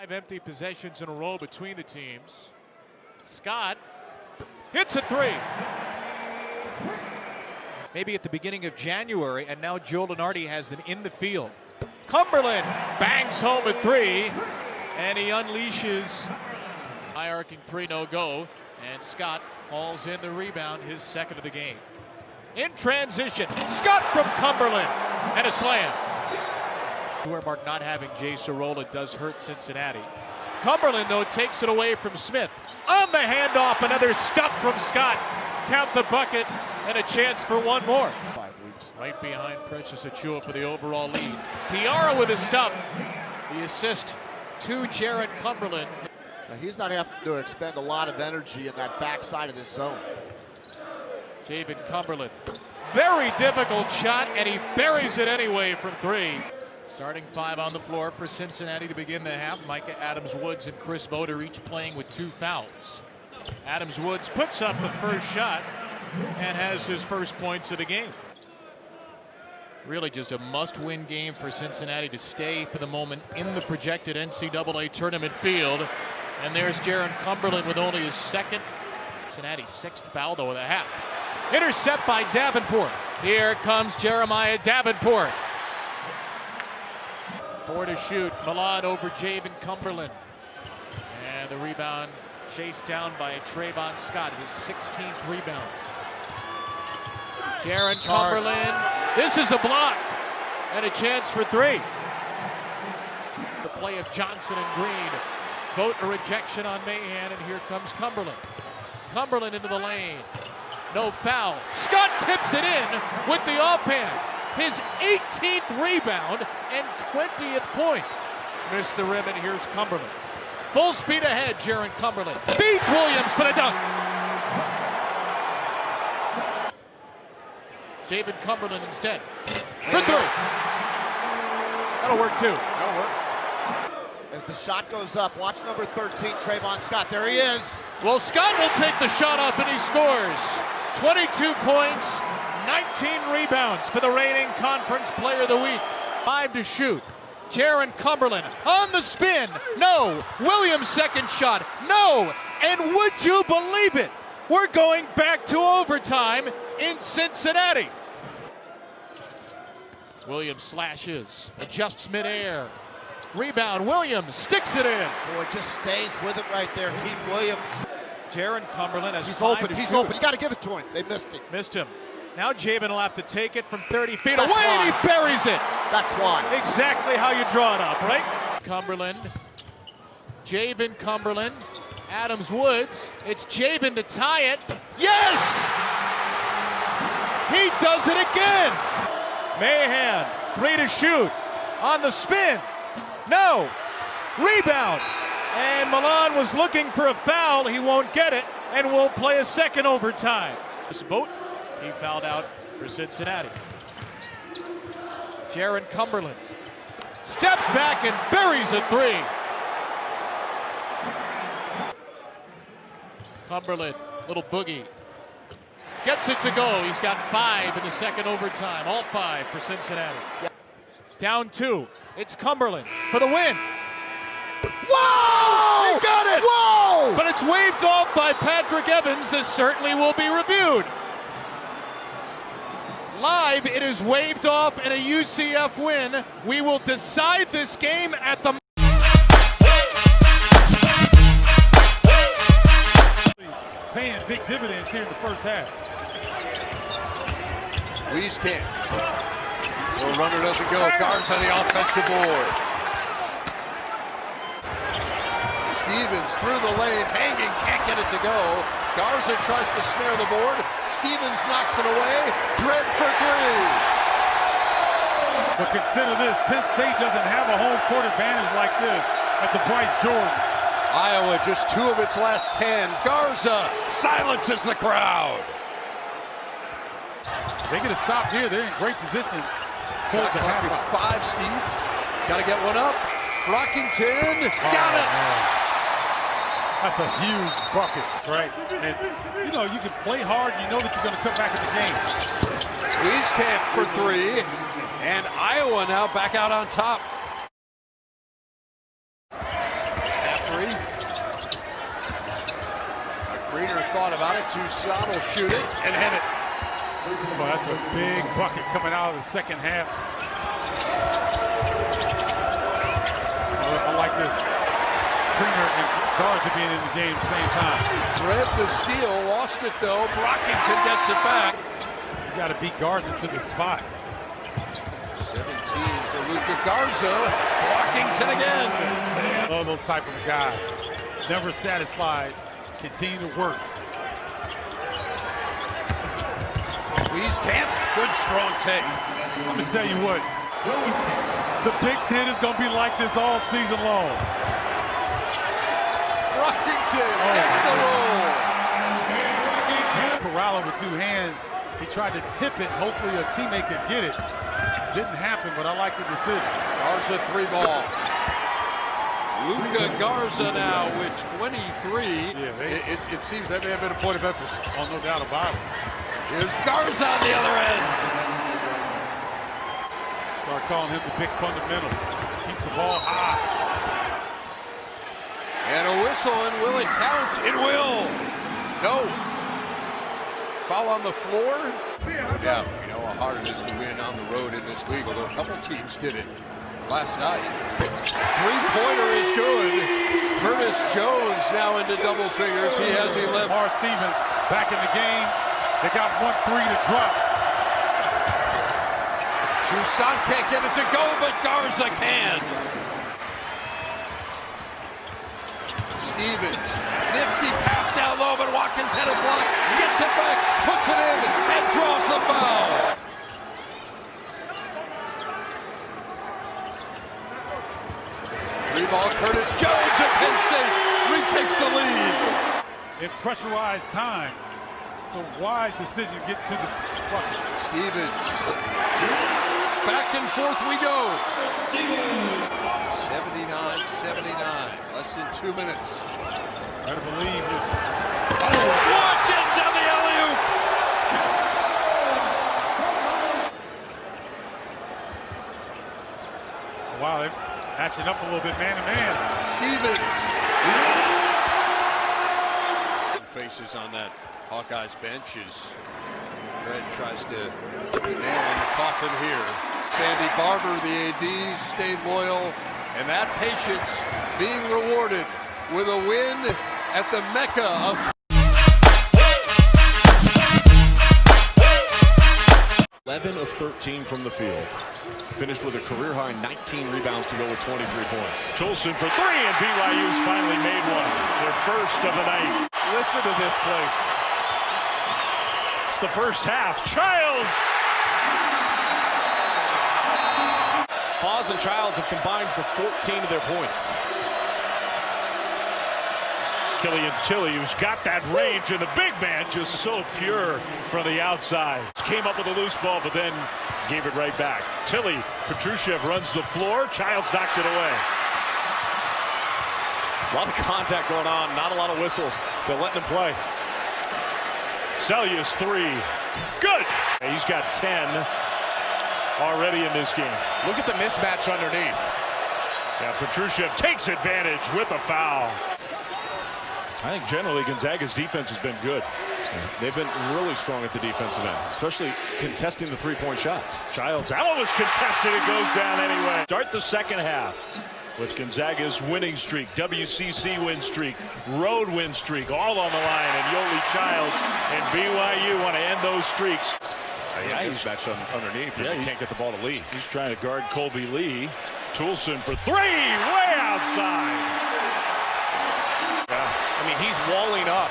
5 empty possessions in a row between the teams. Scott hits a 3. Maybe at the beginning of January, and now Joe Lenardi has them in the field. Cumberland bangs home a 3, and he unleashes. High arcing 3, no go, and Scott hauls in the rebound, his second of the game. In transition, Scott from Cumberland, and a slam. Where Mark not having Jay Sorolla does hurt Cincinnati. Cumberland, though, takes it away from Smith. On the handoff, another stop from Scott. Count the bucket, and a chance for one more. 5 weeks. Right behind Precious Achiuwa for the overall lead. Diarra with his stuff. The assist to Jaron Cumberland. Now he's not having to expend a lot of energy in that backside of this zone. Javen Cumberland. Very difficult shot, and he buries it anyway from 3. Starting 5 on the floor for Cincinnati to begin the half. Micah Adams-Woods and Chris Voder each playing with 2 fouls. Adams-Woods puts up the first shot and has his first points of the game. Really just a must-win game for Cincinnati to stay for the moment in the projected NCAA tournament field. And there's Jaron Cumberland with only his second. Cincinnati's 6th foul though of the half. Intercept by Davenport. Here comes Jeremiah Davenport. 4 to shoot. Malad over Javen Cumberland. And the rebound chased down by Trayvon Scott, his 16th rebound. Jaron Cumberland. This is a block. And a chance for 3. The play of Johnson and Green. Vote a rejection on Mahan, and here comes Cumberland. Cumberland into the lane. No foul. Scott tips it in with the offhand. His 18th rebound and 20th point. Missed the rim, and here's Cumberland. Full speed ahead, Jaron Cumberland. Beats Williams for the dunk. Javen Cumberland instead. For 3. That'll work too. That'll work. As the shot goes up, watch number 13, Trayvon Scott. There he is. Well, Scott will take the shot up, and he scores. 22 points, 19 rebounds for the reigning conference player of the week. 5 to shoot. Jaron Cumberland on the spin. No. Williams' second shot. No. And would you believe it? We're going back to overtime in Cincinnati. Williams slashes, adjusts midair. Rebound, Williams sticks it in. Boy, just stays with it right there, Keith Williams. Jaron Cumberland has He's 5 open, to he's shoot. open. You got to give it to him. They missed it. Missed him. Now Javen will have to take it from 30 feet That's away, why. and he buries it. That's why. Exactly how you draw it up, right? Cumberland, Javen Cumberland, Adams-Woods. It's Javen to tie it. Yes! He does it again. Mahan, 3 to shoot. On the spin. No. Rebound. And Milan was looking for a foul. He won't get it, and will play a second overtime. This vote, he fouled out for Cincinnati. Jaron Cumberland steps back and buries a 3. Cumberland, little boogie. Gets it to go. He's got 5 in the second overtime. All 5 for Cincinnati. Down 2. It's Cumberland for the win. Whoa! He got it! Whoa! But it's waved off by Patrick Evans. This certainly will be reviewed. Live, it is waved off in a UCF win. We will decide this game at the... Paying big dividends here in the first half. Wieskamp. The runner doesn't go. Garza on the offensive board. Stevens through the lane, hanging, can't get it to go. Garza tries to snare the board. Stevens knocks it away. Dredd for 3. But consider this, Penn State doesn't have a home court advantage like this at the Bryce Jordan. Iowa just 2 of its last 10. Garza silences the crowd. They get a stop here. They're in great position. Close to 5, Steve. Got to get one up. Brockington got it. That's a huge bucket, right? And, you know, you can play hard. You know that you're going to come back in the game. Wieskamp for 3. And Iowa now back out on top. Greener thought about it. Toussaint will shoot it and hit it. Well, that's a big bucket coming out of the second half. I like this. Greener and Garza being in the game at the same time. Dredd the steal, lost it though. Brockington gets it back. You got to beat Garza to the spot. 17 for Luka Garza. Brockington again. Love those type of guys. Never satisfied. Continue to work. Squeeze camp. Good strong take. I'm going to tell you what. The Big Ten is going to be like this all season long. Brockington makes the roll. Corralo with two hands. He tried to tip it. Hopefully a teammate could get it. Didn't happen, but I like the decision. Garza 3-ball. Luka Garza now with 23. Yeah, it seems that may have been a point of emphasis. Oh, no doubt about it. Here's Garza on the other end. Start calling him the big fundamental. Keeps the ball high. And a whistle, and will it count? It will. No. Foul on the floor. Yeah, you know how hard it is to win on the road in this league, although a couple teams did it last night. Three-pointer is good. Curtis Jones now into double figures. He has 11. Lamar Stevens back in the game. They got 1-3 to drop. Toussaint can't get it to go, but Garza can. Stevens, nifty pass down low, but Watkins had a block, gets it back, puts it in, and draws the foul. Three-ball, Curtis Jones at Penn State retakes the lead. In pressurized times, it's a wise decision to get to the bucket. Stevens, back and forth we go. 79-79, less than 2 minutes. Better believe this. Watkins on the alley-oop. Wow, they're matching up a little bit man-to-man. Stevens. Faces on that Hawkeyes bench as Dredd tries to put the nail in the coffin here. Sandy Barber, the AD, stayed loyal, and that patience being rewarded with a win at the Mecca of 11 of 13 from the field. Finished with a career-high 19 rebounds to go with 23 points. Toulson for three, and BYU's finally made one. Their first of the night. Listen to this place. It's the first half. Childs! Hawes and Childs have combined for 14 of their points. Killian Tilly, who's got that range, and the big man just so pure from the outside. Came up with a loose ball, but then gave it right back. Tilly, Petrushev runs the floor. Childs knocked it away. A lot of contact going on, not a lot of whistles. They're letting him play. Selja's three. Good! He's got 10 already in this game. Look at the mismatch underneath. Yeah, Petrushev takes advantage with a foul. I think generally Gonzaga's defense has been good. They've been really strong at the defensive end, especially contesting the three-point shots. Childs, that one was contested. It goes down anyway. Start the second half with Gonzaga's winning streak, WCC win streak, road win streak, all on the line. And Yoli Childs and BYU want to end those streaks. Nice match underneath. Yeah, he can't get the ball to Lee. He's trying to guard Colby Lee. Toulson for three, way outside. I mean, he's walling up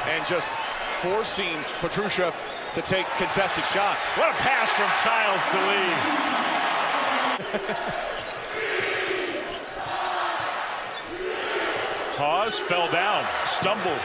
and just forcing Petrushev to take contested shots. What a pass from Childs to Lee. Hawes fell down, stumbled.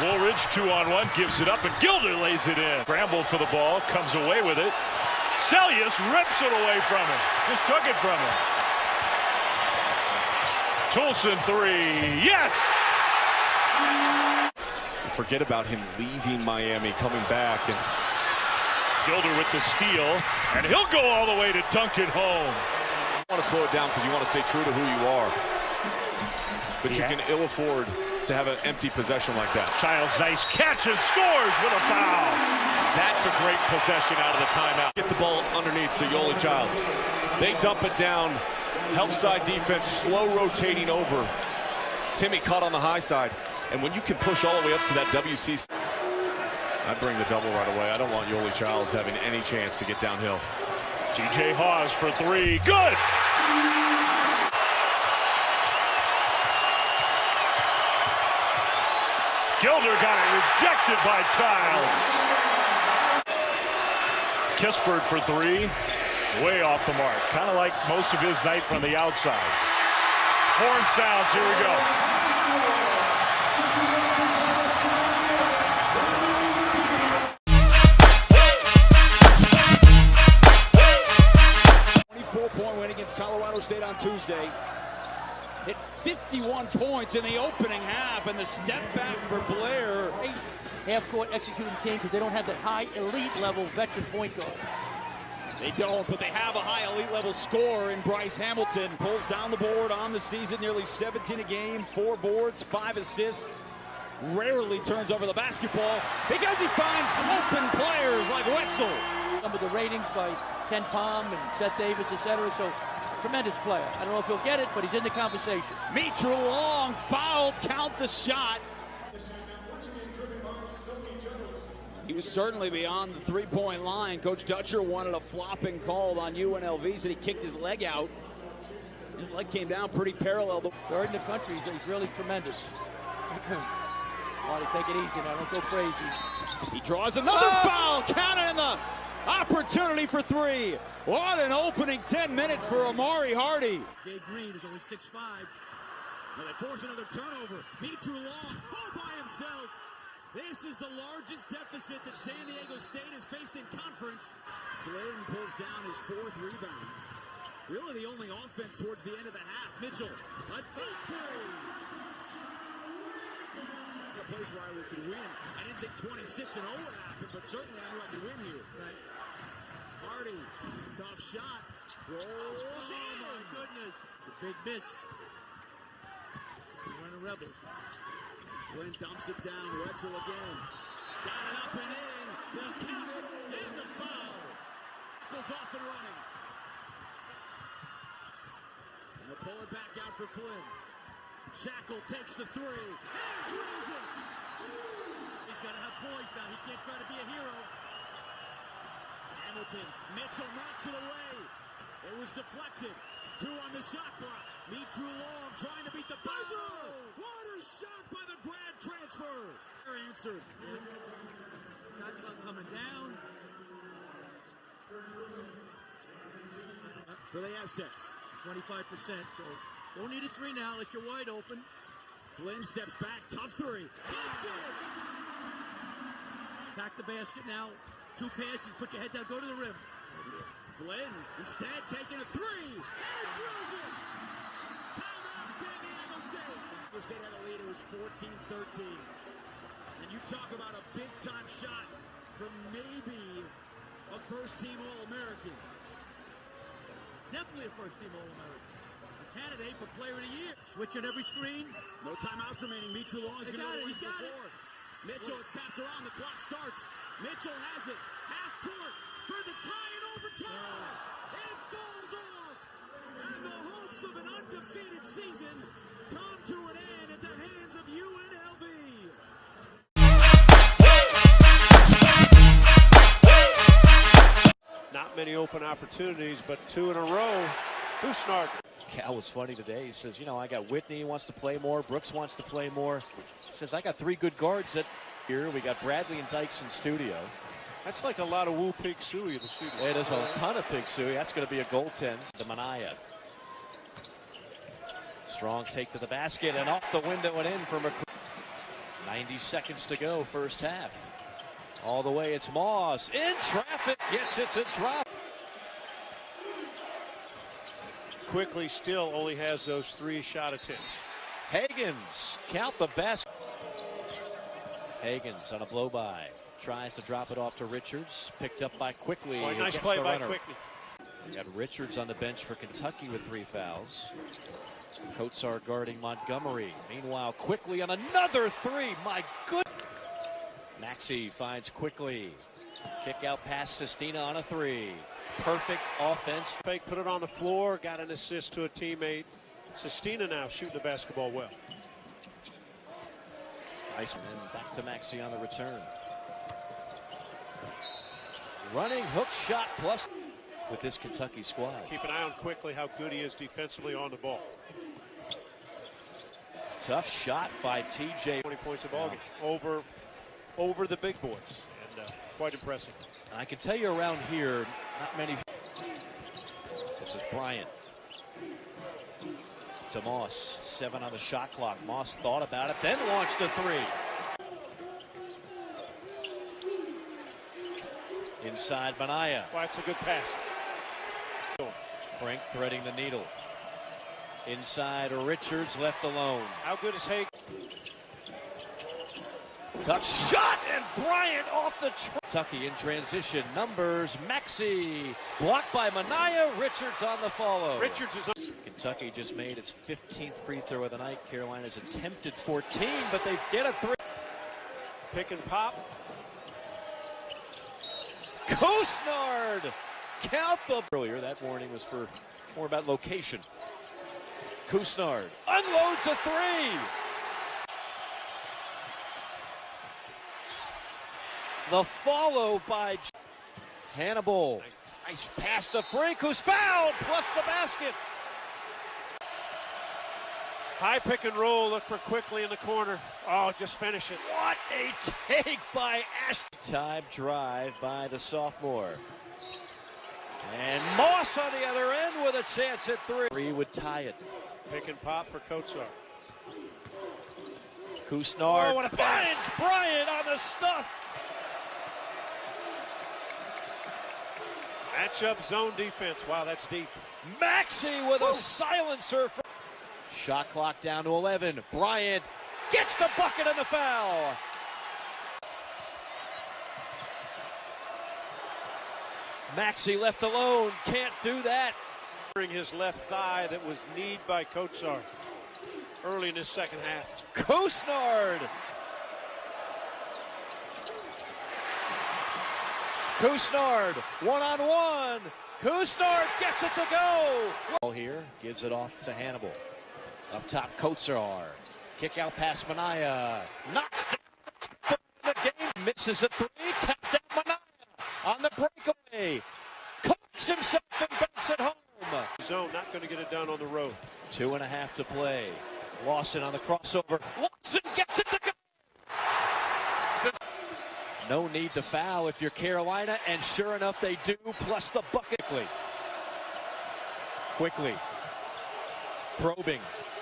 Woolridge 2-on-1, gives it up, and Gilder lays it in. Scramble for the ball, comes away with it. Selja's rips it away from him. Just took it from him. Toulson three, yes! Forget about him leaving Miami, coming back. And Gilder with the steal, and he'll go all the way to dunk it home. you want to slow it down because you want to stay true to who you are. But you can ill afford to have an empty possession like that. Childs, nice catch and scores with a foul. That's a great possession out of the timeout. Get the ball underneath to Yoli Childs. They dump it down. Help side defense, slow rotating over. Timmy caught on the high side. And when you can push all the way up to that WCC, I'd bring the double right away. I don't want Yoli Childs having any chance to get downhill. TJ Haws for three. Good! Gilder got it rejected by Childs. Kispert for three. Way off the mark. Kind of like most of his night from the outside. Horn sounds. Here we go. 24-point win against Colorado State on Tuesday. Hit 51 points in the opening half, and the step back for Blair. Half-court executing team because they don't have that high elite level veteran point guard. They don't, but they have a high elite level scorer in Bryce Hamilton. Pulls down the board on the season, nearly 17 a game, 4 boards, 5 assists. Rarely turns over the basketball because he finds open players like Wetzel. Some of the ratings by Ken Palm and Seth Davis, etc. So, tremendous player. I don't know if he'll get it, but he's in the conversation. Mitru Long fouled, count the shot. He was certainly beyond the three-point line. Coach Dutcher wanted a flopping call on UNLV, said he kicked his leg out. His leg came down pretty parallel. Third in the country, he's really tremendous. Oh, take it easy now, don't go crazy. He draws another foul, counted in the opportunity for three. What an opening 10 minutes for Amari Hardy. Jay Green is only 6'5". Now they force another turnover. Mitru Long all by himself. This is the largest deficit that San Diego State has faced in conference. Flynn pulls down his 4th rebound. Really the only offense towards the end of the half. Mitchell, a deep three. A place where I could win. I didn't think 26-0 would happen, but certainly I knew I could win here. Right. Hardy, tough shot. Rolls. Oh my goodness. It's a big miss. Run a rebel. Flynn dumps it down. Wetzel again. Got it up and in. They'll count it. And the foul. Wetzel's off and running. And they'll pull it back out for Flynn. Shackle takes the three. And drills it. He's got to have poise now. He can't try to be a hero. Hamilton. Mitchell knocks it away. It was deflected. 2 on the shot clock. Mitru Long trying to beat the buzzer. What a shot by the grad transfer. Answered. Shot clock coming down. For the Aztecs. 25%, so don't need a three now unless you're wide open. Flynn steps back, tough three. Hits it! Back the basket now. 2 passes, put your head down, go to the rim. Flynn instead taking a three and drills it. Timeout, San Diego State. The State had a lead, it was 14-13. And you talk about a big-time shot from maybe a first-team All-American. Definitely a first-team All-American. A candidate for Player of the Year. Switch on every screen. No timeouts remaining. Mitru Long is going to go got it. Mitchell, it's tapped around. The clock starts. Mitchell has it. Half court for the tie in overtime. It falls off. And the hopes of an undefeated season come to an end at the hands of UNLV. Not many open opportunities, but 2 in a row. Kusnark. Cal was funny today. He says, you know, I got Whitney who wants to play more. Brooks wants to play more. He says, I got 3 good guards that here. We got Bradley and Dykes in studio. That's like a lot of Woo Pig Suey in the studio. It is a ton of Pig Suey. That's going to be a goaltend to Manaya. Strong take to the basket and off the window and in for McCreary. 90 seconds to go, first half. All the way, it's Moss. In traffic, gets it to drop. Quickly still only has those 3 shot attempts. Hagens, count the basket. Hagens on a blow-by. Tries to drop it off to Richards. Picked up by Quickly. Nice play by Quickly. We got Richards on the bench for Kentucky with 3 fouls. Kotsar guarding Montgomery. Meanwhile, quickly on another 3. My good. Maxey finds quickly. Kick out past Sestina on a 3. Perfect offense. Fake, put it on the floor, got an assist to a teammate. Sestina now shooting the basketball well. Nice. And back to Maxey on the return. Running hook shot plus with this Kentucky squad. Keep an eye on quickly how good he is defensively on the ball. Tough shot by TJ. 20 points a ball game over the big boys, and quite impressive. I can tell you around here, not many. This is Bryant to Moss. 7 on the shot clock. Moss thought about it, then launched a 3. Inside Benaya. Well, it's a good pass. Frank threading the needle. Inside Richards, left alone. How good is Haig? Tough shot, and Bryant off the Kentucky in transition. Numbers, Maxey. Blocked by Benaya. Richards on the follow. Richards is on. Kentucky just made its 15th free throw of the night. Carolina's attempted 14, but they get a 3. Pick and pop. Kusnard! Count the. Earlier that morning was for more about location. Kusnard unloads a 3. The follow by Hannibal. Nice pass to Frank, who's fouled, plus the basket. High pick and roll, look for quickly in the corner. Oh, just finish it. What a take by Ashton. Time drive by the sophomore. And Moss on the other end with a chance at 3. 3 would tie it. Pick and pop for Kotsar. Kusnard finds Bryant on the stuff. Matchup zone defense. Wow, that's deep. Maxey with a silencer. Shot clock down to 11. Bryant gets the bucket and the foul. Maxey left alone. Can't do that. His left thigh that was kneed by Kotsar early in his second half. Kusnard. Kusnard, 1-on-1. Kusnard gets it to go. Here, gives it off to Hannibal. Up top, Kotsar. Kick out past Benaya. Knocks down the game. Misses a 3. Tap down Benaya on the breakaway. Collects himself and banks it home. Zone not going to get it done on the road. 2.5 to play. Lawson on the crossover. Lawson gets it to go. No need to foul if you're Carolina, and sure enough they do, plus the bucket. Quickly. Probing.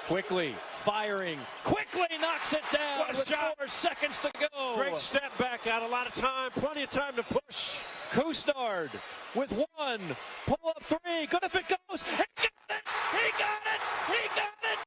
Quickly. Firing. Quickly knocks it down with 4 seconds to go. Great step back out. A lot of time. Plenty of time to push. Kusnard with 1. Pull up 3. Good if it goes. He got it. He got it. He got it.